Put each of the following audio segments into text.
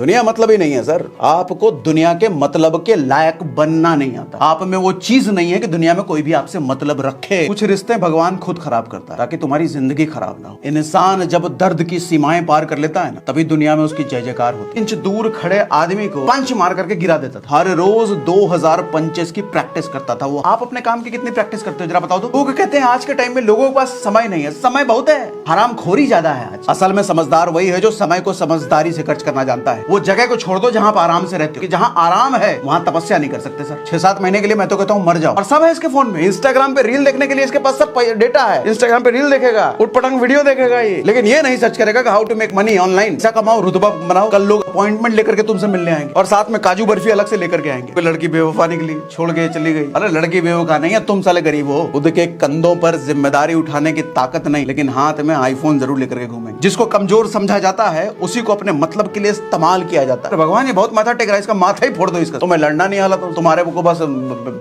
दुनिया मतलब ही नहीं है सर। आपको दुनिया के मतलब के लायक बनना नहीं आता। आप में वो चीज नहीं है कि दुनिया में कोई भी आपसे मतलब रखे। कुछ रिश्ते भगवान खुद खराब करता है ताकि तुम्हारी जिंदगी खराब ना हो। इंसान जब दर्द की सीमाएं पार कर लेता है ना, तभी दुनिया में उसकी जय जयकार होती है। इंच दूर खड़े आदमी को पंच मार करके गिरा देता था। हर रोज 2000 पंचेस की प्रैक्टिस करता था वो। आप अपने काम की कितनी प्रैक्टिस करते हो जरा बताओ तो। लोग कहते हैं आज के टाइम में लोगों के पास समय नहीं है। समय बहुत है, हरामखोरी ज्यादा है आज। असल में समझदार वही है जो समय को समझदारी से खर्च करना जानता है। वो जगह को छोड़ दो जहां आप आराम से रहते हो, कि जहां आराम है वहां तपस्या नहीं कर सकते सर। 6-7 महीने के लिए मैं तो कहता हूं मर जाओ। और सब है इसके फोन में। इंस्टाग्राम पे रील देखने के लिए इसके पास सब डेटा है। इंस्टाग्राम पे रील देखेगा, उटपटांग वीडियो देखेगा ये, लेकिन ये नहीं सर्च करेगा कि how to make money online. पैसा कमाओ, रुतबा बनाओ। कल लोग अपॉइंटमेंट लेकर के तुमसे मिलने आएंगे और साथ में काजू बर्फी अलग से लेकर के आएंगे। कोई लड़की बेवफा निकली, छोड़ के चली गई। अरे लड़की बेवफा नहीं है, तुम साले गरीब हो। खुद के कंधों पर जिम्मेदारी उठाने की ताकत नहीं, लेकिन हाथ में आईफोन जरूर लेकर के घूमेंगे। जिसको कमजोर समझा जाता है उसी को अपने मतलब के लिए इस्तेमाल किया जाता है। भगवान ये बहुत माथा टेक रहा है, इसका माथा ही फोड़ दो इसका। तुम्हें लड़ना नहीं आला तो तुम्हारे को बस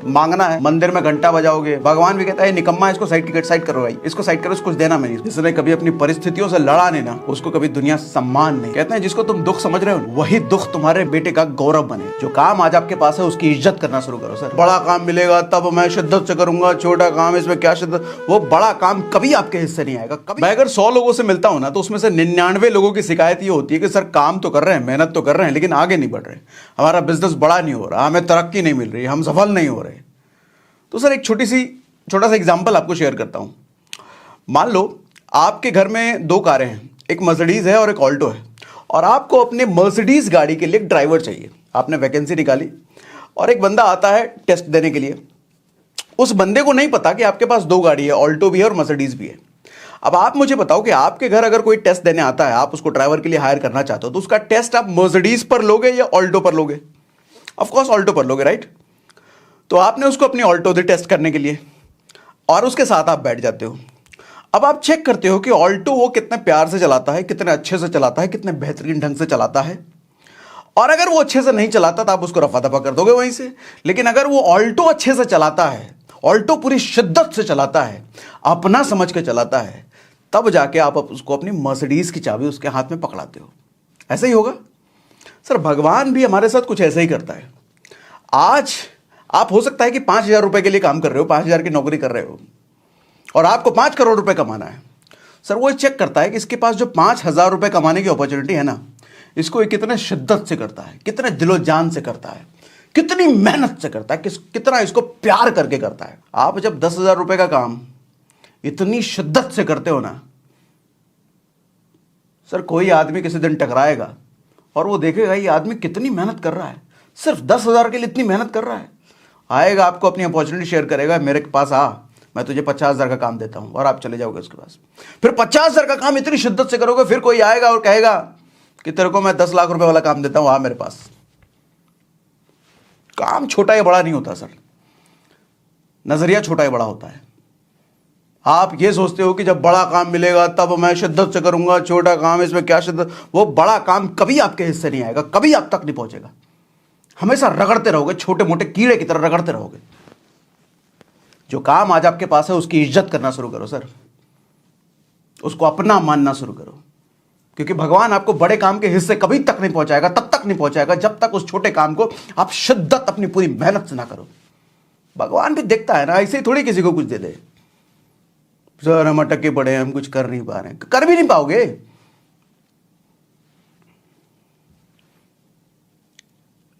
मांगना है। मंदिर में घंटा बजाओगे, भगवान भी कहता है निकम्मा, इसको साइड करो भाई, इसको साइड करो, इसको कुछ देना नहीं। जिसने कभी अपनी परिस्थितियों से लड़ा नहीं ना, उसको कभी दुनिया सम्मान नहीं। कहते हैं जिसको तुम दुख समझ रहे हो वही दुख तुम्हारे बेटे का गौरव बने। जो काम आज आपके पास है उसकी इज्जत करना शुरू करो सर। बड़ा काम मिलेगा तब मैं शिद्दत से करूंगा, छोटा काम इसमें क्या शिद्दत। वो बड़ा काम कभी आपके हिस्से नहीं आएगा कभी। मैं अगर 100 लोगों से मिलता हूं ना, तो उसमें से 99 लोगों की शिकायत ये होती है कि सर काम तो कर रहे हैं, मेहनत तो कर रहे हैं, लेकिन आगे नहीं बढ़ रहे, हमारा बिजनेस बड़ा नहीं हो रहा, हमें तरक्की नहीं मिल रही, हम सफल नहीं हो रहे। तो सर एक छोटा सा एग्जांपल आपको शेयर करता हूं। मान लो आपके घर में 2 कारें हैं, एक मर्सिडीज है और एक ऑल्टो है, और आपको अपने मर्सिडीज गाड़ी के लिए एक ड्राइवर चाहिए। आपने वैकेंसी निकाली और एक बंदा आता है टेस्ट देने के लिए। उस बंदे को नहीं पता कि आपके पास 2 गाड़ी है, ऑल्टो भी है और मर्सिडीज भी है। अब आप मुझे बताओ कि आपके घर अगर कोई टेस्ट देने आता है, आप उसको ड्राइवर के लिए हायर करना चाहते हो, तो उसका टेस्ट आप मर्सिडीज पर लोगे या ऑल्टो पर लोगे? ऑफ कोर्स ऑल्टो पर लोगे, राइट? तो आपने उसको अपनी ऑल्टो दे टेस्ट करने के लिए, और उसके साथ आप बैठ जाते हो। अब आप चेक करते हो कि ऑल्टो वो कितने प्यार से चलाता है, कितने अच्छे से चलाता है, कितने बेहतरीन ढंग से चलाता है। और अगर वो अच्छे से नहीं चलाता तो आप उसको रफा दफा कर दोगे वहीं से। लेकिन अगर वो ऑल्टो अच्छे से चलाता है, ऑल्टो पूरी शिद्दत से चलाता है, अपना समझ के चलाता है, तब जाके आप उसको अपनी मर्सिडीज की चाबी उसके हाथ में पकड़ाते हो। ऐसा ही होगा सर। भगवान भी हमारे साथ कुछ ऐसा ही करता है। आज आप हो सकता है कि 5,000 रुपए के लिए काम कर रहे हो, 5,000 की नौकरी कर रहे हो, और आपको 5 करोड़ रुपए कमाना है। सर वो चेक करता है कि इसके पास जो 5,000 रुपए कमाने की अपॉर्चुनिटी है ना, इसको ये कितने शिद्दत से करता है, कितने दिलो जान से करता है, कितनी मेहनत से करता है, कितना इसको प्यार करके करता है। आप जब 10,000 रुपए का काम इतनी शिद्दत से करते हो ना सर, कोई आदमी किसी दिन टकराएगा और वो देखेगा ये आदमी कितनी मेहनत कर रहा है, सिर्फ 10,000 के लिए इतनी मेहनत कर रहा है। आएगा, आपको अपनी अपॉर्चुनिटी शेयर करेगा, मेरे पास आ, मैं तुझे 50,000 का काम देता हूं, और आप चले जाओगे उसके पास। फिर 50,000 का काम इतनी शिद्दत से करोगे, फिर कोई आएगा और कहेगा कि तेरे को मैं 10 लाख रुपए वाला काम देता हूं, आ मेरे पास। काम छोटा या बड़ा नहीं होता सर, नजरिया छोटा या बड़ा होता है। आप ये सोचते हो कि जब बड़ा काम मिलेगा तब मैं शिद्दत से करूंगा, छोटा काम इसमें क्या शिद्दत। वो बड़ा काम कभी आपके हिस्से नहीं आएगा, कभी आप तक नहीं पहुंचेगा। हमेशा रगड़ते रहोगे, छोटे मोटे कीड़े की तरह रगड़ते रहोगे। जो काम आज आपके पास है उसकी इज्जत करना शुरू करो सर, उसको अपना मानना शुरू करो, क्योंकि भगवान आपको बड़े काम के हिस्से कभी तक नहीं पहुंचाएगा, तब तक नहीं पहुंचाएगा जब तक उस छोटे काम को आप शिद्दत अपनी पूरी मेहनत से ना करो। भगवान भी देखता है ना, ऐसे ही थोड़ी किसी को कुछ दे दे। सर हम अटके पड़े हैं, हम कुछ कर नहीं पा रहे हैं, कर भी नहीं पाओगे।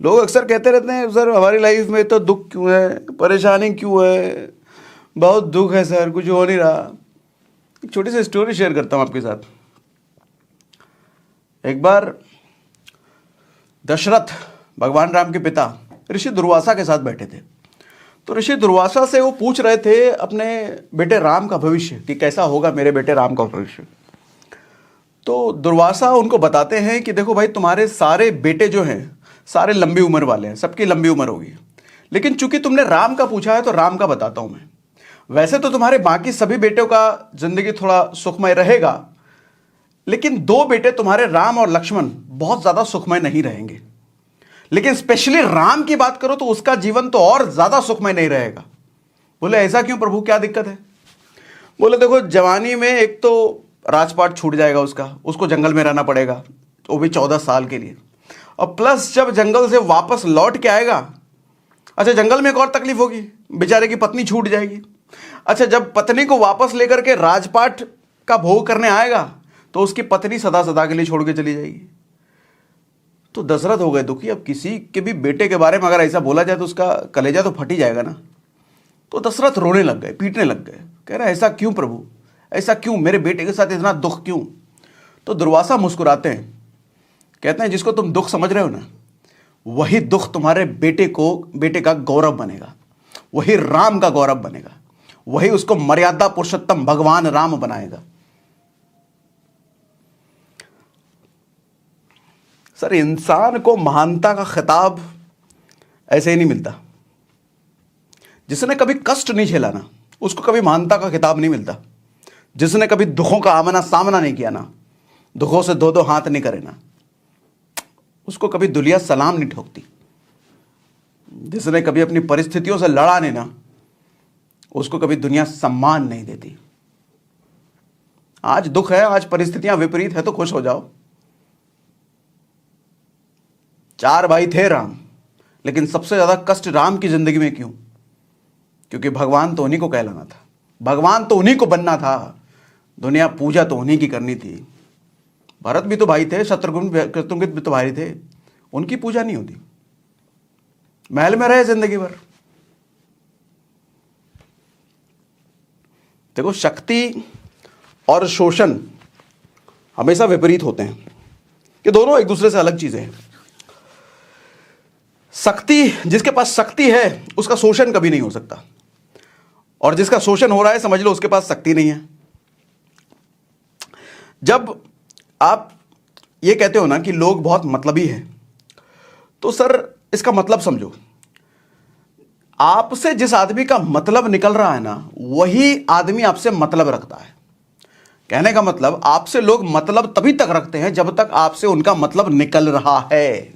लोग अक्सर कहते रहते हैं सर हमारी लाइफ में तो दुख क्यों है, परेशानी क्यों है, बहुत दुख है सर, कुछ हो नहीं रहा। एक छोटी सी स्टोरी शेयर करता हूं आपके साथ। एक बार दशरथ भगवान राम के पिता ऋषि दुर्वासा के साथ बैठे थे। तो ऋषि दुर्वासा से वो पूछ रहे थे अपने बेटे राम का भविष्य, कि कैसा होगा मेरे बेटे राम का भविष्य। तो दुर्वासा उनको बताते हैं कि देखो भाई, तुम्हारे सारे बेटे जो हैं सारे लंबी उम्र वाले हैं, सबकी लंबी उम्र होगी, लेकिन चूंकि तुमने राम का पूछा है तो राम का बताता हूं मैं। वैसे तो तुम्हारे बाकी सभी बेटों का जिंदगी थोड़ा सुखमय रहेगा, लेकिन 2 बेटे तुम्हारे राम और लक्ष्मण बहुत ज्यादा सुखमय नहीं रहेंगे। लेकिन स्पेशली राम की बात करो तो उसका जीवन तो और ज्यादा सुखमय नहीं रहेगा। बोले ऐसा क्यों प्रभु, क्या दिक्कत है? बोले देखो, जवानी में एक तो राजपाट छूट जाएगा उसका, उसको जंगल में रहना पड़ेगा, वो भी 14 साल के लिए। और प्लस जब जंगल से वापस लौट के आएगा, अच्छा जंगल में एक और तकलीफ होगी, बेचारे की पत्नी छूट जाएगी। अच्छा जब पत्नी को वापस लेकर के राजपाट का भोग करने आएगा तो उसकी पत्नी सदा सदा के लिए छोड़ के चली जाएगी। तो दशरथ हो गए दुखी। अब किसी के भी बेटे के बारे में अगर ऐसा बोला जाए तो उसका कलेजा तो फट ही जाएगा ना। तो दशरथ रोने लग गए, पीटने लग गए, कह रहे ऐसा क्यों प्रभु, ऐसा क्यों, मेरे बेटे के साथ इतना दुख क्यों। तो दुर्वासा मुस्कुराते हैं, कहते हैं जिसको तुम दुख समझ रहे हो ना, वही दुख तुम्हारे बेटे का गौरव बनेगा, वही राम का गौरव बनेगा, वही उसको मर्यादा पुरुषोत्तम भगवान राम बनाएगा। सर इंसान को महानता का खिताब ऐसे ही नहीं मिलता। जिसने कभी कष्ट नहीं झेला ना, उसको कभी महानता का खिताब नहीं मिलता। जिसने कभी दुखों का आमना सामना नहीं किया ना, दुखों से दो दो हाथ नहीं करे ना, उसको कभी दुनिया सलाम नहीं ठोकती। जिसने कभी अपनी परिस्थितियों से लड़ा नहीं ना, उसको कभी दुनिया सम्मान नहीं देती। आज दुख है, आज परिस्थितियां विपरीत है तो खुश हो जाओ। 4 भाई थे राम, लेकिन सबसे ज्यादा कष्ट राम की जिंदगी में क्यों? क्योंकि भगवान तो उन्हीं को कहलाना था, भगवान तो उन्हीं को बनना था, दुनिया पूजा तो उन्हीं की करनी थी। भरत भी तो भाई थे, शत्रुघ्न भी तो भाई थे, उनकी पूजा नहीं होती। महल में रहे जिंदगी भर। देखो शक्ति और शोषण हमेशा विपरीत होते हैं, कि दोनों एक दूसरे से अलग चीजें हैं। शक्ति, जिसके पास शक्ति है उसका शोषण कभी नहीं हो सकता, और जिसका शोषण हो रहा है समझ लो उसके पास शक्ति नहीं है। जब आप ये कहते हो ना कि लोग बहुत मतलबी हैं, तो सर इसका मतलब समझो, आपसे जिस आदमी का मतलब निकल रहा है ना, वही आदमी आपसे मतलब रखता है। कहने का मतलब, आपसे लोग मतलब तभी तक रखते हैं जब तक आपसे उनका मतलब निकल रहा है।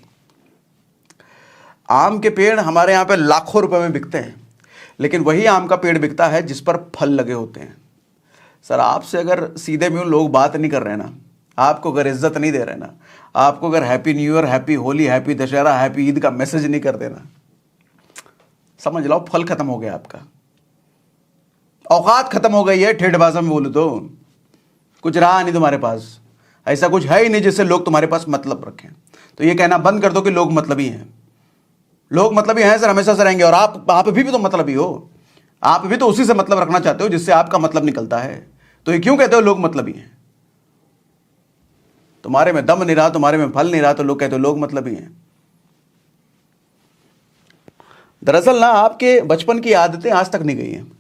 आम के पेड़ हमारे यहां पे लाखों रुपए में बिकते हैं, लेकिन वही आम का पेड़ बिकता है जिस पर फल लगे होते हैं। सर आपसे अगर सीधे मुंह लोग बात नहीं कर रहे ना, आपको अगर इज्जत नहीं दे रहे ना, आपको अगर happy new year, happy Holi, happy Dussehra, happy Eid का मैसेज नहीं कर देना, समझ लो फल खत्म हो गया आपका, औकात खत्म हो गई है। ठेठ भाषा में बोलूं तो कुछ रहा नहीं तुम्हारे पास, ऐसा कुछ है ही नहीं जिससे लोग तुम्हारे पास मतलब रखें। तो ये कहना बंद कर दो कि लोग मतलबी हैं। लोग मतलबी हैं सर, हमेशा से रहेंगे। और आप भी तो मतलबी हो, आप भी तो उसी से मतलब रखना चाहते हो जिससे आपका मतलब निकलता है। तो ये क्यों कहते हो लोग मतलबी हैं? तुम्हारे में दम नहीं रहा, तुम्हारे में फल नहीं रहा, तो लोग कहते हो लोग मतलबी हैं। दरअसल ना आपके बचपन की आदतें आज तक नहीं गई हैं।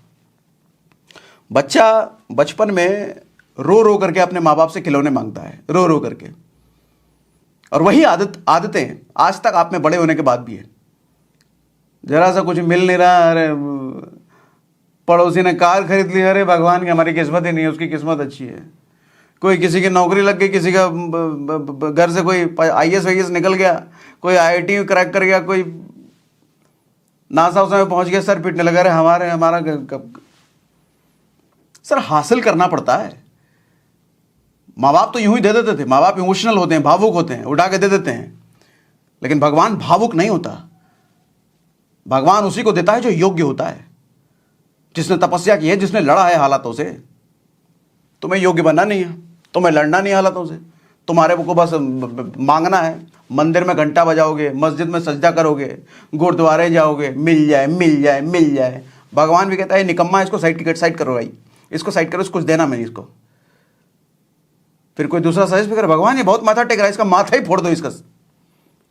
बच्चा बचपन में रो रो करके अपने माँ बाप से खिलौने मांगता है, रो रो करके, और वही आदतें आज तक आप में बड़े होने के बाद भी है। जरा सा कुछ मिल नहीं रहा, अरे पड़ोसी ने कार खरीद ली, अरे भगवान की हमारी किस्मत ही नहीं है, उसकी किस्मत अच्छी है। कोई किसी की नौकरी लग गई, किसी का घर से कोई IAS वाईएएस निकल गया, कोई IIT क्रैक कर गया, कोई नासा उसमें पहुंच गया, सर पीटने लगा, अरे हमारा सर हासिल करना पड़ता है। माँ बाप तो यूं ही दे देते थे, माँ बाप इमोशनल होते हैं, भावुक होते हैं, उठा के दे देते हैं। लेकिन भगवान भावुक नहीं होता, भगवान उसी को देता है जो योग्य होता है, जिसने तपस्या की है, जिसने लड़ा है हालातों से। तुम्हें योग्य बनना नहीं है, तुम्हें लड़ना नहीं है हालातों से, तुम्हारे को बस मांगना है। मंदिर में घंटा बजाओगे, मस्जिद में सजदा करोगे, गुरुद्वारे जाओगे, मिल जाए मिल जाए मिल जाए। भगवान भी कहता है निकम्मा, इसको साइड करो भाई, इसको साइड करो, इसको कुछ देना नहीं इसको। फिर कोई दूसरा सजेस्ट भी करे, भगवान ये बहुत माथा टेक रहा है, इसका माथा ही फोड़ दो, इसका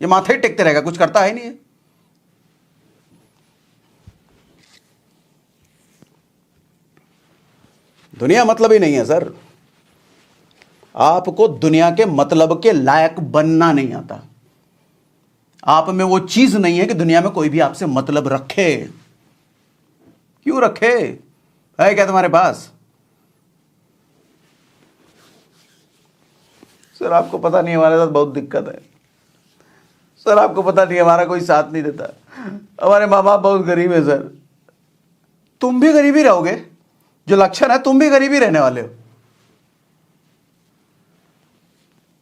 ये माथा ही टेकते रहेगा, कुछ करता है नहीं है। दुनिया मतलब ही नहीं है सर। आपको दुनिया के मतलब के लायक बनना नहीं आता। आप में वो चीज नहीं है कि दुनिया में कोई भी आपसे मतलब रखे। क्यों रखे? है क्या तुम्हारे पास? सर आपको पता नहीं हमारे साथ बहुत दिक्कत है। सर आपको पता नहीं हमारा कोई साथ नहीं देता, हमारे माँ बाप बहुत गरीब है। सर तुम भी गरीबी रहोगे, जो लक्षण है तुम भी गरीबी रहने वाले हो।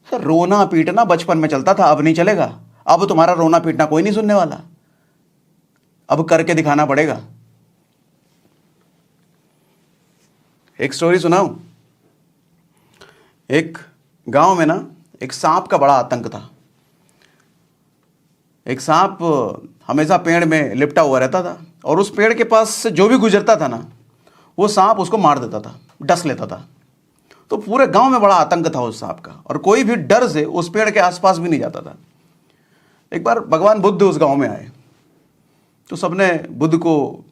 सर रोना पीटना बचपन में चलता था, अब नहीं चलेगा। अब तुम्हारा रोना पीटना कोई नहीं सुनने वाला, अब करके दिखाना पड़ेगा। एक स्टोरी सुनाऊं। एक गांव में ना एक सांप का बड़ा आतंक था। एक सांप हमेशा पेड़ में लिपटा हुआ रहता था और उस पेड़ के पास से जो भी गुजरता था ना, वो सांप उसको मार देता था, डस लेता था। तो पूरे गांव में बड़ा आतंक था उस सांप का और कोई भी डर से उस पेड़ के आसपास भी नहीं जाता था। एक बार भगवान बुद्ध उस गांव में आए तो सबने बुद्ध को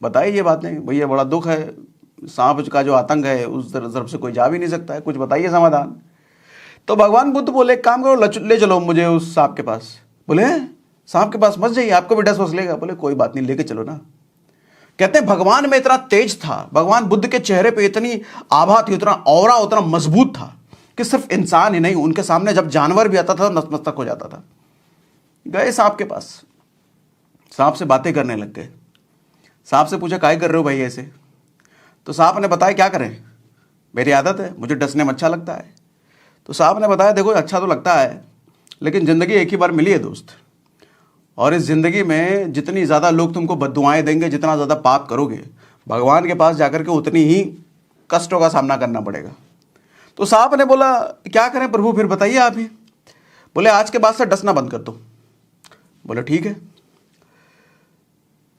बताई ये बातें, भैया बड़ा दुख है, सांप का जो आतंक है उस तरफ से कोई जा भी नहीं सकता है, कुछ बताइए समाधान। तो भगवान बुद्ध बोले एक काम करो, ले चलो मुझे उस सांप के पास। बोले सांप के पास मत जाइए, आपको भी डस वस लेगा। बोले कोई बात नहीं, लेके चलो ना। कहते हैं भगवान में इतना तेज था, भगवान बुद्ध के चेहरे पे इतनी आभा थी, उतना ऑरा उतना मजबूत था कि सिर्फ इंसान ही नहीं, उनके सामने जब जानवर भी आता था तो नतमस्तक हो जाता था। गए सांप के पास, सांप से बातें करने लग गए। सांप से पूछा काय कर रहे हो भाई ऐसे? तो सांप ने बताया क्या करें, मेरी आदत है, मुझे डसने में अच्छा लगता है। तो सांप ने बताया देखो अच्छा तो लगता है लेकिन ज़िंदगी एक ही बार मिली है दोस्त, और इस ज़िंदगी में जितनी ज़्यादा लोग तुमको बद्दुआएं देंगे, जितना ज़्यादा पाप करोगे, भगवान के पास जाकर के उतनी ही कष्टों का सामना करना पड़ेगा। तो सांप ने बोला क्या करें प्रभु, फिर बताइए आप ही। बोले आज के बाद से डसना बंद कर दो। बोले ठीक है।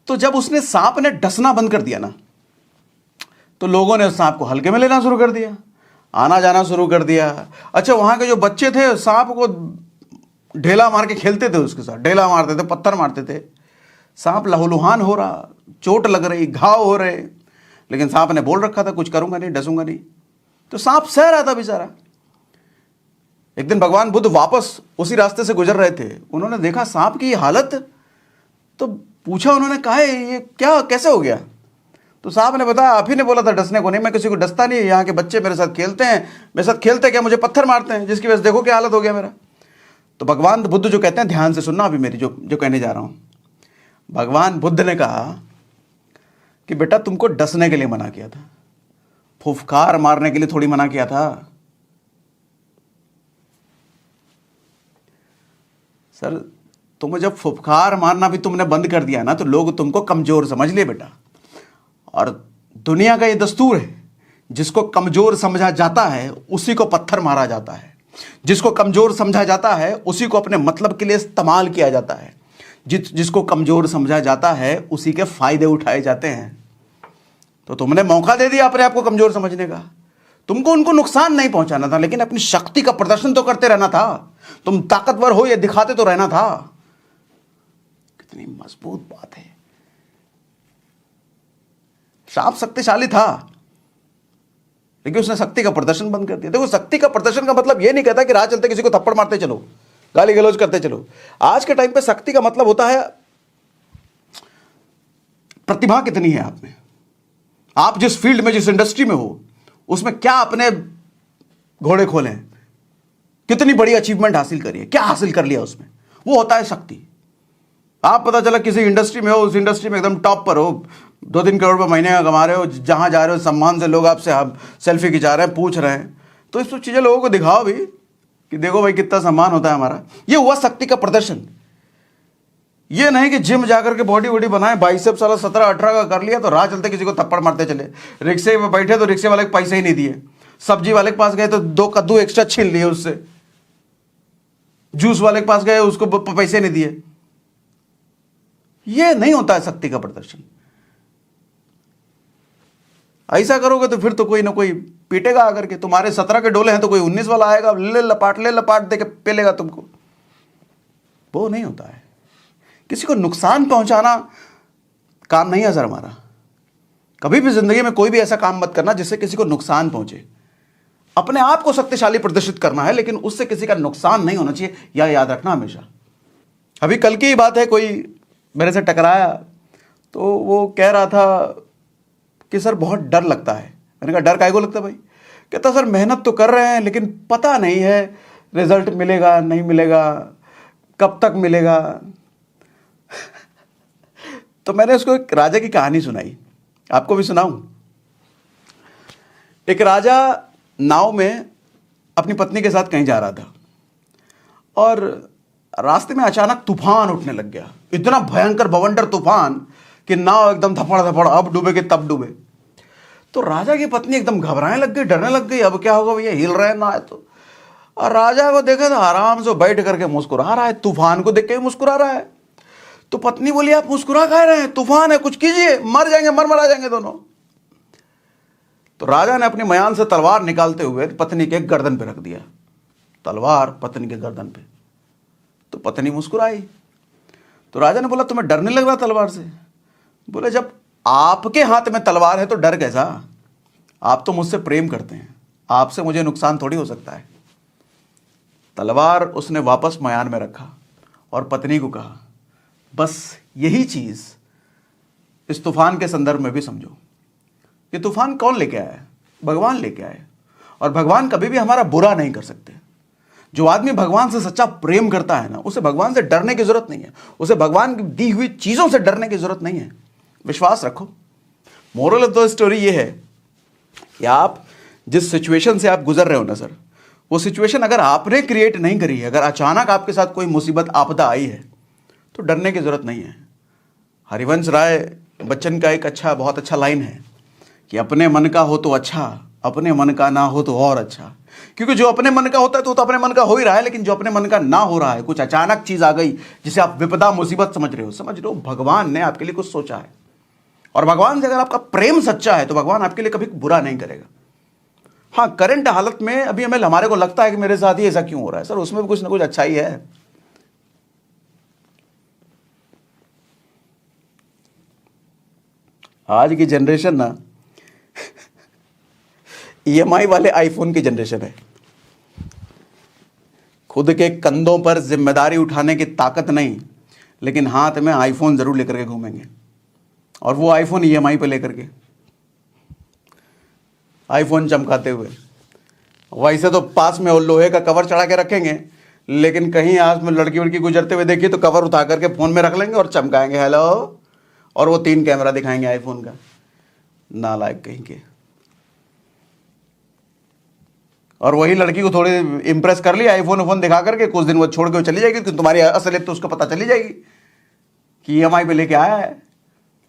तो जब उसने सांप ने डसना बंद कर दिया ना, तो लोगों ने उस सांप को हल्के में लेना शुरू कर दिया, आना जाना शुरू कर दिया। अच्छा वहां के जो बच्चे थे सांप को ढेला मार के खेलते थे, उसके साथ ढेला मारते थे, पत्थर मारते थे। सांप लहूलुहान हो रहा, चोट लग रही, घाव हो रहे, लेकिन सांप ने बोल रखा था कुछ करूंगा नहीं, डसूंगा नहीं। तो सांप सह रहा था बेचारा। एक दिन भगवान बुद्ध वापस उसी रास्ते से गुजर रहे थे, उन्होंने देखा सांप की हालत, तो पूछा उन्होंने कहा ये क्या कैसे हो गया? तो सांप ने बताया आप ही ने बोला था डसने को नहीं, मैं किसी को डसता नहीं, यहाँ के बच्चे मेरे साथ खेलते हैं, मेरे साथ खेलते क्या मुझे पत्थर मारते हैं, जिसकी वजह से देखो क्या हालत हो गया मेरा। तो भगवान बुद्ध जो कहते हैं, ध्यान से सुनना अभी मेरी जो कहने जा रहा हूं। भगवान बुद्ध ने कहा कि बेटा तुमको डसने के लिए मना किया था, फुफकार मारने के लिए थोड़ी मना किया था। सर तुम्हें जब फुफकार मारना भी तुमने बंद कर दिया ना, तो लोग तुमको कमजोर समझ लिए बेटा। और दुनिया का ये दस्तूर है, जिसको कमजोर समझा जाता है उसी को पत्थर मारा जाता है, जिसको कमजोर समझा जाता है उसी को अपने मतलब के लिए इस्तेमाल किया जाता है, जिसको कमजोर समझा जाता है उसी के फायदे उठाए जाते हैं। तो तुमने मौका दे दिया अपने आप को कमजोर समझने का। तुमको उनको नुकसान नहीं पहुंचाना था, लेकिन अपनी शक्ति का प्रदर्शन तो करते रहना था। तुम ताकतवर हो ये दिखाते तो रहना था। कितनी मजबूत बात है। सांप शक्तिशाली था, लेकिन उसने शक्ति का प्रदर्शन बंद कर दिया। देखो शक्ति का प्रदर्शन का मतलब यह नहीं कहता कि राह चलते किसी को थप्पड़ मारते चलो, गाली गलौज करते चलो। आज के टाइम पे शक्ति का मतलब होता है प्रतिभा कितनी है आप में, आप जिस फील्ड में जिस इंडस्ट्री में हो उसमें क्या अपने घोड़े खोले, कितनी बड़ी अचीवमेंट हासिल करी है, क्या हासिल कर लिया उसमें, वो होता है शक्ति। आप पता चला किसी इंडस्ट्री में हो, उस इंडस्ट्री में एकदम टॉप पर हो, 2-3 करोड़ रुपये महीने का कमा रहे हो, जहां जा रहे हो सम्मान से लोग आपसे सेल्फी खिंचा रहे हैं, पूछ रहे हैं, तो इस सब चीजें लोगों को दिखाओ भी कि देखो भाई कितना सम्मान होता है हमारा। ये हुआ शक्ति का प्रदर्शन। ये नहीं कि जिम जाकर के बॉडी वॉडी बनाए, बाइसेप्स वाला 17-18 का कर लिया तो राह चलते किसी को थप्पड़ मारते चले, रिक्शे में बैठे तो रिक्शे वाले को पैसे ही नहीं दिए, सब्जी वाले के पास गए तो 2 कद्दू एक्स्ट्रा छीन लिए उससे, जूस वाले के पास गए उसको पैसे नहीं दिए। ये नहीं होता है शक्ति का प्रदर्शन। ऐसा करोगे तो फिर तो कोई ना कोई पीटेगा आकर के। तुम्हारे 17 के डोले हैं तो कोई 19 वाला आएगा, ले लपाट दे के पेलेगा तुमको। वो नहीं होता है। किसी को नुकसान पहुंचाना काम नहीं है सर हमारा। कभी भी जिंदगी में कोई भी ऐसा काम मत करना जिससे किसी को नुकसान पहुंचे। अपने आप को शक्तिशाली प्रदर्शित करना है, लेकिन उससे किसी का नुकसान नहीं होना चाहिए, यह याद रखना हमेशा। अभी कल की ही बात है, कोई मेरे से टकराया तो वो कह रहा था कि सर बहुत डर लगता है। मैंने कहा डर काहे को लगता है भाई? कहता सर मेहनत तो कर रहे हैं लेकिन पता नहीं है रिजल्ट मिलेगा नहीं मिलेगा, कब तक मिलेगा। तो मैंने उसको एक राजा की कहानी सुनाई, आपको भी सुनाऊं। एक राजा नाव में अपनी पत्नी के साथ कहीं जा रहा था और रास्ते में अचानक तूफान उठने लग गया, इतना भयंकर बवंडर तूफान कि नाव एकदम धपड़ धपड़, अब डूबे तब डूबे। तो राजा की पत्नी एकदम घबराने लग गई, डरने लग गई, अब क्या होगा भैया, हिल रहे ना है तो। और राजा को देखा तो आराम से बैठ करके मुस्कुरा रहा है, तूफान को देख के मुस्कुरा रहा है। तो पत्नी बोली, आप मुस्कुरा खा रहे हैं, तूफान है, कुछ कीजिए, मर जाएंगे, मर जाएंगे दोनों। तो राजा ने अपनी मयान से तलवार निकालते हुए पत्नी के गर्दन पे रख दिया, तलवार पत्नी के गर्दन पे। तो पत्नी मुस्कुराई। तो राजा ने बोला, तुम्हें डर नहीं लग रहा तलवार से? बोले, जब आपके हाथ में तलवार है तो डर कैसा? आप तो मुझसे प्रेम करते हैं, आपसे मुझे नुकसान थोड़ी हो सकता है। तलवार उसने वापस मयान में रखा और पत्नी को कहा, बस यही चीज इस तूफान के संदर्भ में भी समझो। ये तूफान कौन लेके आया है? भगवान लेके आए। और भगवान कभी भी हमारा बुरा नहीं कर सकते। जो आदमी भगवान से सच्चा प्रेम करता है ना, उसे भगवान से डरने की जरूरत नहीं है, उसे भगवान की दी हुई चीजों से डरने की जरूरत नहीं है। विश्वास रखो। मोरल ऑफ द स्टोरी ये है कि आप जिस सिचुएशन से आप गुजर रहे हो ना सर, वो सिचुएशन अगर आपने क्रिएट नहीं करी है, अगर अचानक आपके साथ कोई मुसीबत आपदा आई है, तो डरने की जरूरत नहीं है। हरिवंश राय बच्चन का एक बहुत अच्छा लाइन है कि अपने मन का हो तो अच्छा, अपने मन का ना हो तो और अच्छा। क्योंकि जो अपने मन का होता है तो अपने मन का हो ही रहा है, लेकिन जो अपने मन का ना हो रहा है, कुछ अचानक चीज आ गई जिसे आप विपदा मुसीबत समझ रहे हो, भगवान ने आपके लिए कुछ सोचा है। और भगवान से अगर आपका प्रेम सच्चा है तो भगवान आपके लिए कभी बुरा नहीं करेगा। हाँ, करंट हालत में अभी हमारे को लगता है कि मेरे साथ ही ऐसा क्यों हो रहा है सर, उसमें भी कुछ ना कुछ अच्छा ही है। आज की जनरेशन ना ईएमआई वाले आईफोन की जनरेशन है। खुद के कंधों पर जिम्मेदारी उठाने की ताकत नहीं, लेकिन हाथ में आईफोन जरूर लेकर के घूमेंगे, और वो आईफोन ईएमआई पे लेकर के, आईफोन चमकाते हुए। वैसे तो पास में लोहे का कवर चढ़ा के रखेंगे, लेकिन कहीं आस में लड़की वड़की गुजरते हुए देखिए तो कवर उठा करके फोन में रख लेंगे और चमकाएंगे हेलो, और वो 3 कैमरा दिखाएंगे आईफोन का। नालायक कहीं के। और वही लड़की को थोड़ी इंप्रेस कर लिया आईफोन दिखा करके, कुछ दिन वो छोड़ के चली जाएगी, क्योंकि तुम्हारी असलियत तो उसको पता चली जाएगी कि ईएमआई पे लेके आया है।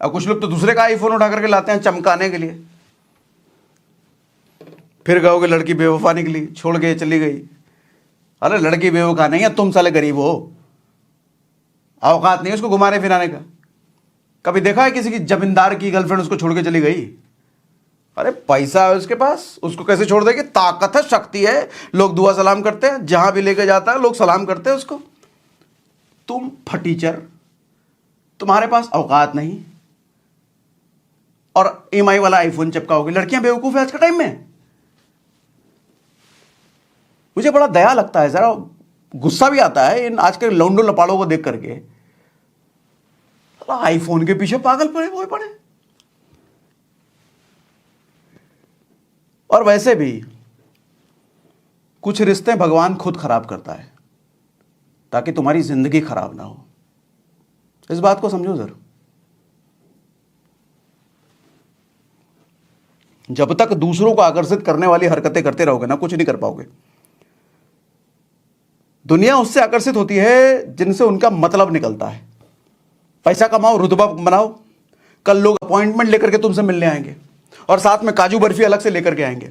और कुछ लोग तो दूसरे का आईफोन उठा करके लाते हैं चमकाने के लिए। फिर कहोगे लड़की बेवफा निकली, छोड़ के चली गई। अरे लड़की बेवफा नहीं है, तुम साले गरीब हो, औकात नहीं है उसको घुमाने फिराने का। कभी देखा है किसी की जमींदार की गर्लफ्रेंड उसको छोड़ के चली गई? अरे पैसा है उसके पास, उसको कैसे छोड़ देगी? ताकत है, शक्ति है, लोग दुआ सलाम करते हैं, जहां भी लेके जाता है लोग सलाम करते हैं उसको। तुम फटीचर, तुम्हारे पास औकात नहीं, और ईएमआई वाला आईफोन चिपकाओगे। लड़कियां बेवकूफ है आज के टाइम में। मुझे बड़ा दया लगता है, जरा गुस्सा भी आता है इन आज के लौंडो लपाड़ों को देख करके। आईफोन के पीछे पागल पड़े। और वैसे भी कुछ रिश्ते भगवान खुद खराब करता है ताकि तुम्हारी जिंदगी खराब ना हो। इस बात को समझो जरा। जब तक दूसरों को आकर्षित करने वाली हरकतें करते रहोगे ना, कुछ नहीं कर पाओगे। दुनिया उससे आकर्षित होती है जिनसे उनका मतलब निकलता है। पैसा कमाओ, रुतबा बनाओ, कल लोग अपॉइंटमेंट लेकर के तुमसे मिलने आएंगे और साथ में काजू बर्फी अलग से लेकर के आएंगे।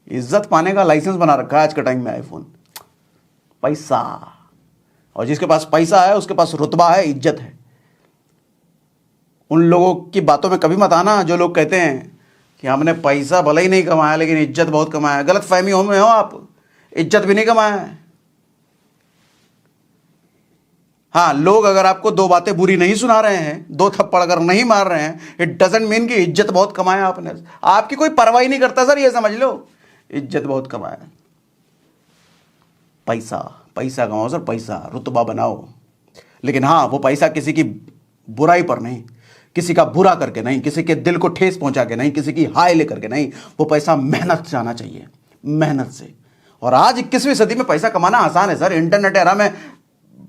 इज्जत पाने का लाइसेंस बना रखा है आज के टाइम में आईफोन, पैसा। और जिसके पास पैसा है उसके पास रुतबा है, इज्जत है। उन लोगों की बातों में कभी मत आना जो लोग कहते हैं कि हमने पैसा भले ही नहीं कमाया लेकिन इज्जत बहुत कमाया। गलत फहमी में हो आप, इज्जत भी नहीं कमाया है। हाँ, लोग अगर आपको 2 बातें बुरी नहीं सुना रहे हैं, 2 थप्पड़ अगर नहीं मार रहे हैं, इट डजंट मीन कि इज्जत बहुत कमाया आपने। आपकी कोई परवाह नहीं करता सर, ये समझ लो, इज्जत बहुत कमाया। पैसा कमाओ सर, पैसा, रुतबा बनाओ। लेकिन हाँ, वो पैसा किसी की बुराई पर नहीं, किसी का बुरा करके नहीं, किसी के दिल को ठेस पहुंचा के नहीं, किसी की हाय लेकर के नहीं। वो पैसा मेहनत से आना चाहिए, मेहनत से। और आज 21वीं सदी में पैसा कमाना आसान है सर। इंटरनेट एरा में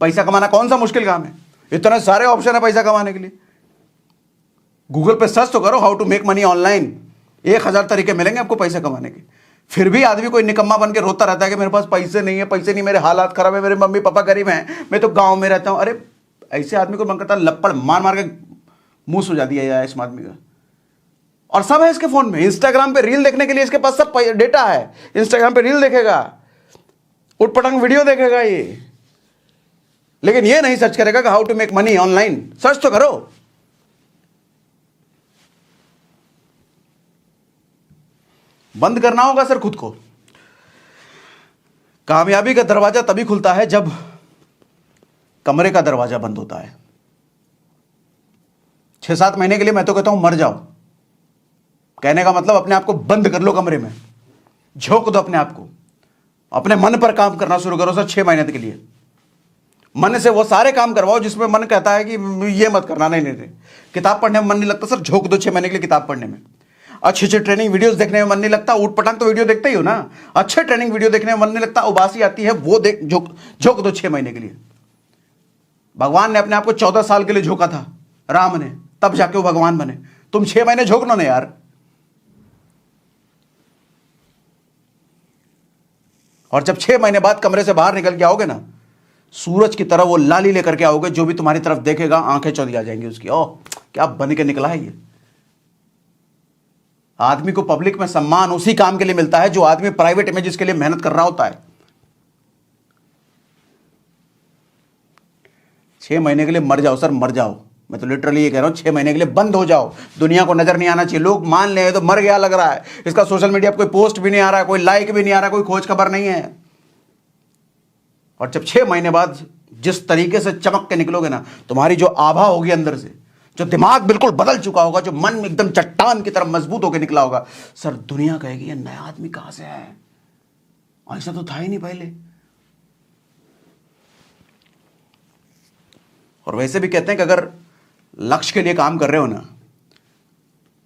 पैसा कमाना कौन सा मुश्किल काम है? इतने सारे ऑप्शन है पैसा कमाने के लिए। गूगल पे सर्च तो करो, how to make money online. 1000 तरीके मिलेंगे आपको पैसा कमाने के। फिर भी आदमी कोई निकम्मा बन के रोता रहता है कि मेरे पास पैसे नहीं है, पैसे नहीं, मेरे हालात खराब है, मेरे मम्मी पापा गरीब हैं, मैं तो गांव में रहता हूं। अरे ऐसे आदमी को मन करता है लपड़ मार मार के मुंह सुझा दिया जाए इस आदमी का। और सब है इसके फोन में। इंस्टाग्राम पे रील देखने के लिए इसके पास सब डेटा है। इंस्टाग्राम पे रील देखेगा, उटपटांग वीडियो देखेगा ये, लेकिन ये नहीं सर्च करेगा कि how to make money online. Search तो करो। बंद करना होगा सर खुद को। कामयाबी का दरवाजा तभी खुलता है जब कमरे का दरवाजा बंद होता है। 6-7 महीने के लिए मैं तो कहता हूं मर जाओ। कहने का मतलब अपने आप को बंद कर लो कमरे में, झोंक दो अपने आप को, अपने मन पर काम करना शुरू करो सर 6 महीने के लिए। मन से वो सारे काम करवाओ जिसमें मन कहता है कि ये मत करना, नहीं नहीं। किताब पढ़ने में मन नहीं लगता सर, झोंक दो 6 महीने के लिए किताब पढ़ने में। अच्छे अच्छे ट्रेनिंग वीडियोस देखने में मन नहीं लगता, ऊट पटांग तो वीडियो देखते ही हो ना। अच्छे ट्रेनिंग वीडियो देखने में मन नहीं लगता, उबासी आती है, वो देख झोंक दो 6 महीने के लिए। भगवान ने अपने आप को 14 साल के लिए झोंका था, राम ने, तब जाके वो भगवान बने। तुम 6 महीने झोंक लो ना यार। और जब 6 महीने बाद कमरे से बाहर निकल के आओगे ना, सूरज की तरह वो लाली लेकर के आओगे, जो भी तुम्हारी तरफ देखेगा आंखें चौंधी आ जाएंगी उसकी। ओह क्या बन के निकला है ये। आदमी को पब्लिक में सम्मान उसी काम के लिए मिलता है जो आदमी प्राइवेट इमेजेस के लिए मेहनत कर रहा होता है। 6 महीने के लिए मर जाओ सर, मर जाओ। मैं तो लिटरली ये कह रहा हूं, 6 महीने के लिए बंद हो जाओ। दुनिया को नजर नहीं आना चाहिए। लोग मान ले तो मर गया लग रहा है, इसका सोशल मीडिया पर कोई पोस्ट भी नहीं आ रहा है, कोई लाइक भी नहीं आ रहा, कोई खोज खबर नहीं है। और जब 6 महीने बाद जिस तरीके से चमक के निकलोगे ना, तुम्हारी जो आभा होगी अंदर से, जो दिमाग बिल्कुल बदल चुका होगा, जो मन एकदम चट्टान की तरफ मजबूत होकर निकला होगा, सर दुनिया कहेगी ये नया आदमी कहां से है, ऐसा तो था ही नहीं पहले। और वैसे भी कहते हैं कि अगर लक्ष्य के लिए काम कर रहे हो ना,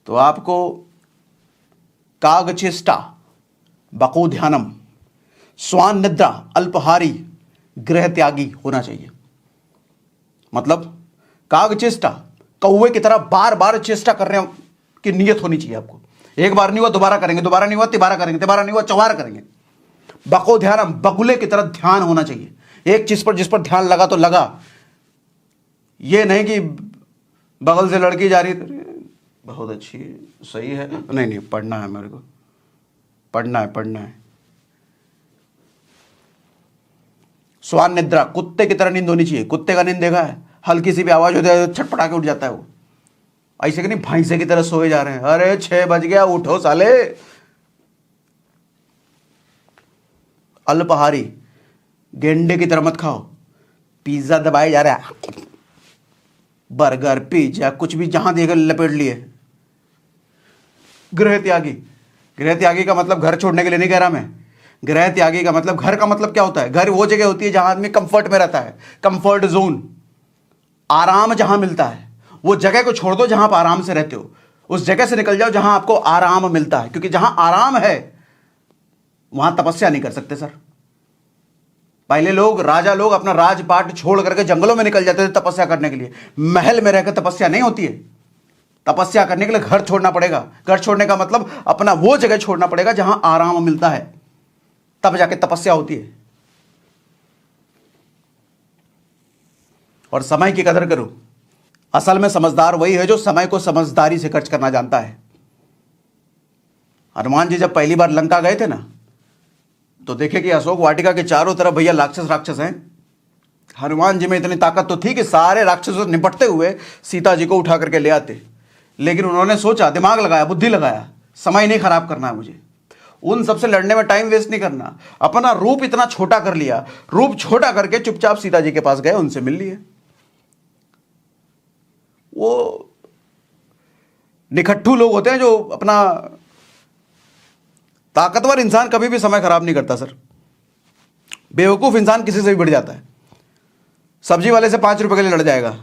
तो आपको कागचेष्टा, बको ध्यानम, स्वान निद्रा, अल्पहारी, गृह त्यागी होना चाहिए। मतलब कागचेष्टा, कौवे की तरह बार बार चेष्टा करने की नियत होनी चाहिए आपको। एक बार नहीं हुआ दोबारा करेंगे, दोबारा नहीं हुआ तिबारा करेंगे, तिबारा नहीं हुआ चौबारा करेंगे। बको ध्यानम, बगुले की तरह ध्यान होना चाहिए। एक चीज पर जिस पर ध्यान लगा तो लगा। ये नहीं कि बगल से लड़की जा रही, बहुत अच्छी सही है, नहीं नहीं पढ़ना है मेरे को, पढ़ना है। स्वान निद्रा, कुत्ते की तरह नींद होनी चाहिए। कुत्ते का नींद देखा है, हल्की सी भी आवाज होती है छटपटा के उठ जाता है वो। ऐसे कि नहीं भैंसे की तरह सोए जा रहे हैं, अरे 6 बज गया उठो साले। अल्पहारी, गेंडे की तरह मत खाओ, पिज्जा दबाए जा रहा है, बर्गर पिज्जा कुछ भी जहां देखा लपेट लिए। गृह त्यागी, गृह त्यागी का मतलब घर छोड़ने के लिए नहीं कह रहा मैं। गृह त्यागी का मतलब, घर का मतलब क्या होता है? घर वो जगह होती है जहां आदमी कंफर्ट में रहता है, कंफर्ट जोन, आराम जहां मिलता है। वो जगह को छोड़ दो जहां आप आराम से रहते हो, उस जगह से निकल जाओ जहां आपको आराम मिलता है। क्योंकि जहां आराम है वहां तपस्या नहीं कर सकते सर। पहले लोग, राजा लोग अपना राजपाट छोड़ करके जंगलों में निकल जाते थे तपस्या करने के लिए। महल में रहकर तपस्या नहीं होती है। तपस्या करने के लिए घर छोड़ना पड़ेगा। घर छोड़ने का मतलब अपना वो जगह छोड़ना पड़ेगा जहां आराम मिलता है, तब जाके तपस्या होती है। और समय की कदर करो। असल में समझदार वही है जो समय को समझदारी से खर्च करना जानता है। हनुमान जी जब पहली बार लंका गए थे ना, तो देखे कि अशोक वाटिका के चारों तरफ भैया राक्षस हैं। हनुमान जी में इतनी ताकत तो थी कि सारे राक्षसों से निपटते हुए सीता जी को उठा करके ले आते। लेकिन उन्होंने सोचा, दिमाग लगाया, बुद्धि लगाया, समय नहीं खराब करना है मुझे, उन सबसे लड़ने में टाइम वेस्ट नहीं करना। अपना रूप इतना छोटा कर लिया, रूप छोटा करके चुपचाप सीता जी के पास गए, उनसे मिल लिए। वो निखट्टू लोग होते हैं जो अपना, ताकतवर इंसान कभी भी समय खराब नहीं करता सर। बेवकूफ इंसान किसी से भी बढ़ जाता है। सब्जी वाले से 5 रुपए के लिए लड़ जाएगा,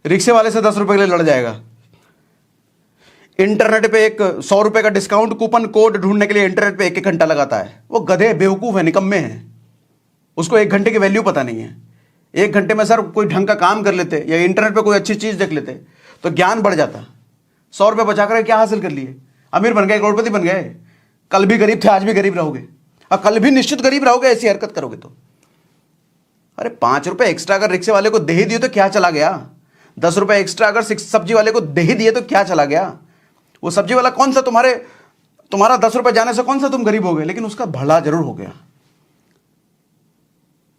रिक्शे वाले से 10 रुपए के लिए लड़ जाएगा, इंटरनेट पे एक 100 रुपए का डिस्काउंट कूपन कोड ढूंढने के लिए इंटरनेट पे 1-1 घंटा लगाता है। वो गधे, बेवकूफ है, निकम्मे हैं। उसको 1 घंटे की वैल्यू पता नहीं है। 1 घंटे में सर कोई ढंग का काम कर लेते या इंटरनेट पे कोई अच्छी चीज देख लेते तो ज्ञान बढ़ जाता। 100 रुपए बचाकर क्या हासिल कर लिए? अमीर बन गए, करोड़पति बन गए। कल भी गरीब थे, आज भी गरीब रहोगे, और कल भी निश्चित गरीब रहोगे ऐसी हरकत करोगे तो। अरे 5 रुपए एक्स्ट्रा अगर रिक्शे वाले को दे ही दिए तो क्या चला गया? 10 रुपए एक्स्ट्रा अगर सब्जी वाले को दे ही दिए तो क्या चला गया? वो सब्जी वाला कौन सा तुम्हारा 10 रुपए जाने से कौन सा तुम गरीब हो गए, लेकिन उसका भला जरूर हो गया।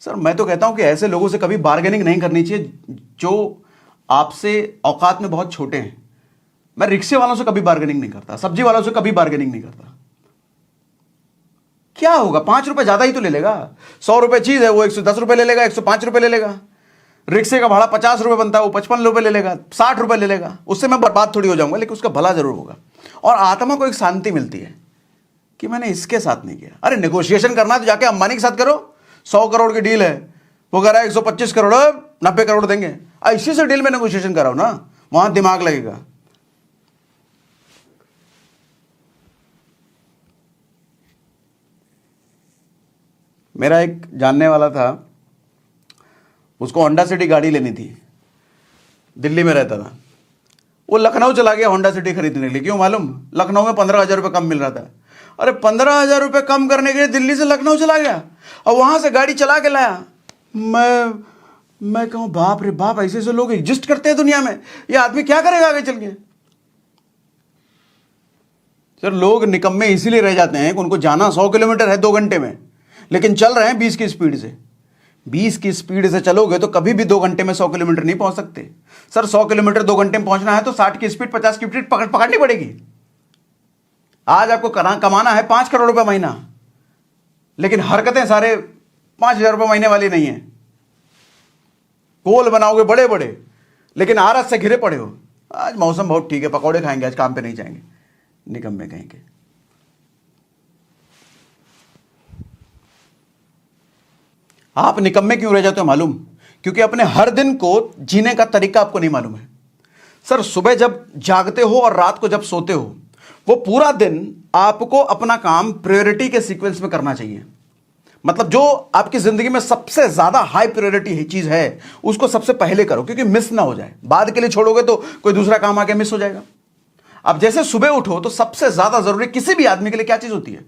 सर मैं तो कहता हूं कि ऐसे लोगों से कभी बार्गेनिंग नहीं करनी चाहिए जो आपसे औकात में बहुत छोटे हैं। मैं रिक्शे वालों से कभी बार्गेनिंग नहीं करता, सब्जी वालों से कभी बार्गेनिंग नहीं करता। क्या होगा, 5 रुपए ज्यादा ही तो ले लेगा। 100 रुपए चीज है, वो 110 रुपए ले लेगा, 105 रुपए ले लेगा। रिक्शे का भाड़ा 50 रुपए बनता है, वो 55 रुपए ले लेगा, 60 रुपए ले लेगा। उससे मैं बर्बाद थोड़ी हो जाऊंगा, लेकिन उसका भला जरूर होगा और आत्मा को एक शांति मिलती है कि मैंने इसके साथ नहीं किया। अरे नेगोशिएशन करना है तो जाके अंबानी के साथ करो। 100 करोड़ की डील है, वो कह रहा है 125 करोड़, 90 करोड़ देंगे। इसी से डील में नेगोशिएशन कराओ ना, वहां दिमाग लगेगा। मेरा एक जानने वाला था, उसको होंडा सिटी गाड़ी लेनी थी, दिल्ली में रहता था। वो लखनऊ चला गया होंडा सिटी खरीदने के लिए। क्यों मालूम? लखनऊ में 15,000 रुपये कम मिल रहा था। अरे 15,000 रुपये कम करने के लिए दिल्ली से लखनऊ चला गया और वहां से गाड़ी चला के लाया। मैं कहूं बाप रे बाप, ऐसे ऐसे लोग एग्जिस्ट करते हैं दुनिया में। ये आदमी क्या करेगा आगे चल के? सर लोग निकम्मे इसीलिए रह जाते हैं कि उनको जाना 100 किलोमीटर है 2 घंटे में, लेकिन चल रहे हैं 20 की स्पीड से। 20 की स्पीड से चलोगे तो कभी भी 2 घंटे में 100 किलोमीटर नहीं पहुंच सकते। सर 100 किलोमीटर 2 घंटे में पहुंचना है तो 60 की स्पीड 50 की स्पीड पकड़नी पड़ेगी। आज आपको कमाना है 5 करोड़ रुपए महीना, लेकिन हरकतें सारे 5,000 रुपये महीने वाली नहीं है। गोल बनाओगे बड़े बड़े, लेकिन आरस से घिरे पड़े हो। आज मौसम बहुत ठीक है, पकौड़े खाएंगे, आज काम पे नहीं जाएंगे, निकम्मे कहेंगे। आप निकम्मे क्यों रह जाते हो मालूम? क्योंकि अपने हर दिन को जीने का तरीका आपको नहीं मालूम है। सर सुबह जब जागते हो और रात को जब सोते हो, वो पूरा दिन आपको अपना काम प्रायोरिटी के सीक्वेंस में करना चाहिए। मतलब जो आपकी जिंदगी में सबसे ज्यादा हाई प्रायोरिटी चीज है उसको सबसे पहले करो, क्योंकि मिस ना हो जाए। बाद के लिए छोड़ोगे तो कोई दूसरा काम आके मिस हो जाएगा। अब जैसे सुबह उठो तो सबसे ज्यादा जरूरी किसी भी आदमी के लिए क्या चीज होती है?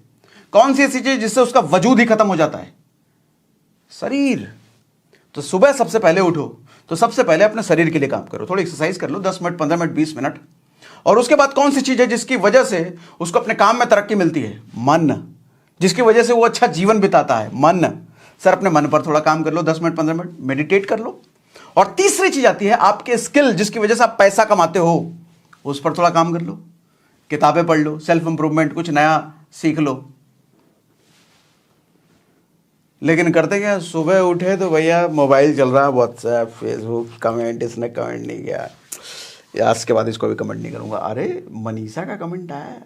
कौन सी ऐसी चीज जिससे उसका वजूद ही खत्म हो जाता है? शरीर। तो सुबह सबसे पहले उठो तो सबसे पहले अपने शरीर के लिए काम करो, थोड़ी एक्सरसाइज कर लो, 10 मिनट, 15 मिनट, 20 मिनट। और उसके बाद कौन सी चीज है जिसकी वजह से उसको अपने काम में तरक्की मिलती है? मन। जिसकी वजह से वो अच्छा जीवन बिताता है, मन। सर अपने मन पर थोड़ा काम कर लो, 10 मिनट, 15 मिनट मेडिटेट कर लो। और तीसरी चीज आती है आपके स्किल, जिसकी वजह से आप पैसा कमाते हो, उस पर थोड़ा काम कर लो, किताबें पढ़ लो, सेल्फ इंप्रूवमेंट कुछ नया सीख लो। लेकिन करते क्या? सुबह उठे तो भैया मोबाइल चल रहा है, व्हाट्सएप, फेसबुक, कमेंट, इसने कमेंट नहीं किया या इसके बाद इसको भी कमेंट नहीं करूंगा। अरे मनीषा का कमेंट आया,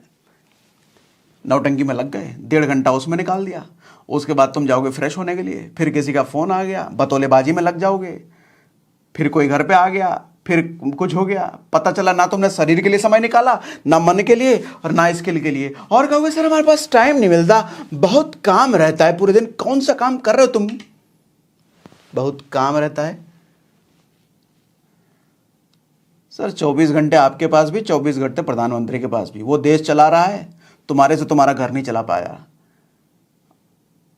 नौटंकी में लग गए, 1.5 घंटा उसमें निकाल दिया। उसके बाद तुम जाओगे फ्रेश होने के लिए, फिर किसी का फोन आ गया, बतौलेबाजी में लग जाओगे, फिर कोई घर पे आ गया, फिर कुछ हो गया, पता चला ना तुमने शरीर के लिए समय निकाला, ना मन के लिए और ना स्किल के लिए। और कहोगे सर हमारे पास टाइम नहीं मिलता, बहुत काम रहता है पूरे दिन। कौन सा काम कर रहे हो तुम? बहुत काम रहता है? सर 24 घंटे आपके पास भी, 24 घंटे प्रधानमंत्री के पास भी। वो देश चला रहा है, तुम्हारे से तुम्हारा घर नहीं चला पाया।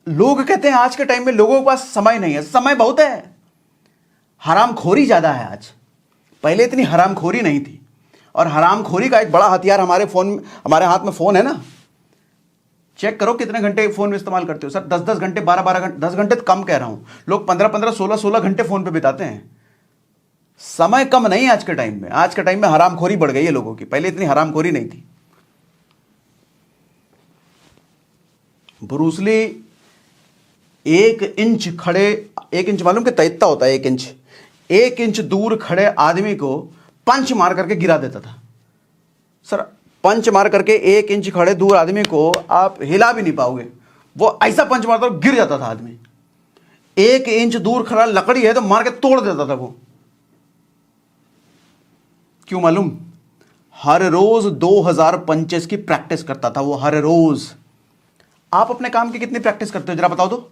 लोग कहते हैं आज के टाइम में लोगों के पास समय नहीं है। समय बहुत है, हरामखोरी ज्यादा है आज। पहले इतनी हरामखोरी नहीं थी। और हरामखोरी का एक बड़ा हथियार हमारे हाथ में फोन है ना। चेक करो कितने घंटे फोन में इस्तेमाल करते हो। सर 10-10 घंटे, 12-12 घंटे, 10 घंटे तो कम कह रहा हूं, लोग 15-15, 16-16 घंटे फोन पे बिताते हैं। समय कम नहीं है आज के टाइम में। आज के टाइम में हरामखोरी बढ़ गई है लोगों की, पहले इतनी हरामखोरी नहीं थी। ब्रूसली 1 इंच मालूम कि इतना होता है 1 इंच, 1 इंच दूर खड़े आदमी को पंच मार करके गिरा देता था। सर पंच मार करके 1 इंच खड़े दूर आदमी को आप हिला भी नहीं पाओगे, वो ऐसा पंच मारता गिर जाता था आदमी। 1 इंच दूर खड़ा लकड़ी है तो मार के तोड़ देता था वो। क्यों मालूम? हर रोज 2000 पंचेस की प्रैक्टिस करता था वो, हर रोज। आप अपने काम की कितनी प्रैक्टिस करते हो जरा बताओ तो?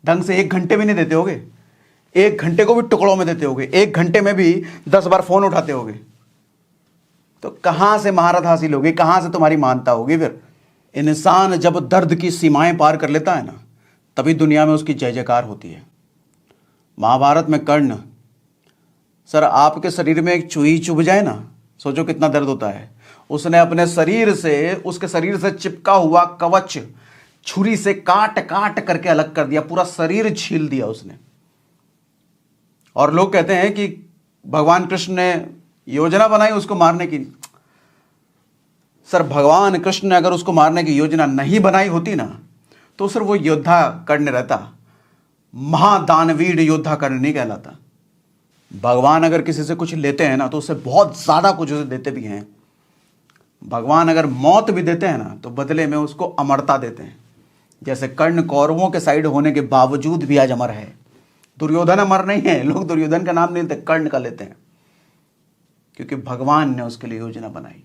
ढंग से 1 घंटे भी नहीं देते होगे, 1 घंटे को भी टुकड़ों में देते होगे, 1 घंटे में भी 10 बार फोन उठाते होगे। तो कहां से महारत हासिल होगी, कहां से तुम्हारी मानता होगी? फिर इंसान जब दर्द की सीमाएं पार कर लेता है ना, तभी दुनिया में उसकी जय जयकार होती है। महाभारत में कर्ण, सर आपके शरीर में एक चूही चुभ जाए ना, सोचो कितना दर्द होता है। उसने अपने शरीर से, उसके शरीर से चिपका हुआ कवच छुरी से काट काट करके अलग कर दिया, पूरा शरीर छील दिया उसने। और लोग कहते हैं कि भगवान कृष्ण ने योजना बनाई उसको मारने की। सर भगवान कृष्ण ने अगर उसको मारने की योजना नहीं बनाई होती ना, तो सर वो योद्धा कर्ण रहता, महादानवीर योद्धा कर्ण नहीं कहलाता। भगवान अगर किसी से कुछ लेते हैं ना, तो उससे बहुत ज्यादा कुछ उसे देते भी हैं। भगवान अगर मौत भी देते हैं ना, तो बदले में उसको अमरता देते हैं। जैसे कर्ण कौरवों के साइड होने के बावजूद भी आज अमर है। दुर्योधन अमर नहीं है, लोग दुर्योधन का नाम नहीं लेते, कर्ण का लेते हैं, क्योंकि भगवान ने उसके लिए योजना बनाई।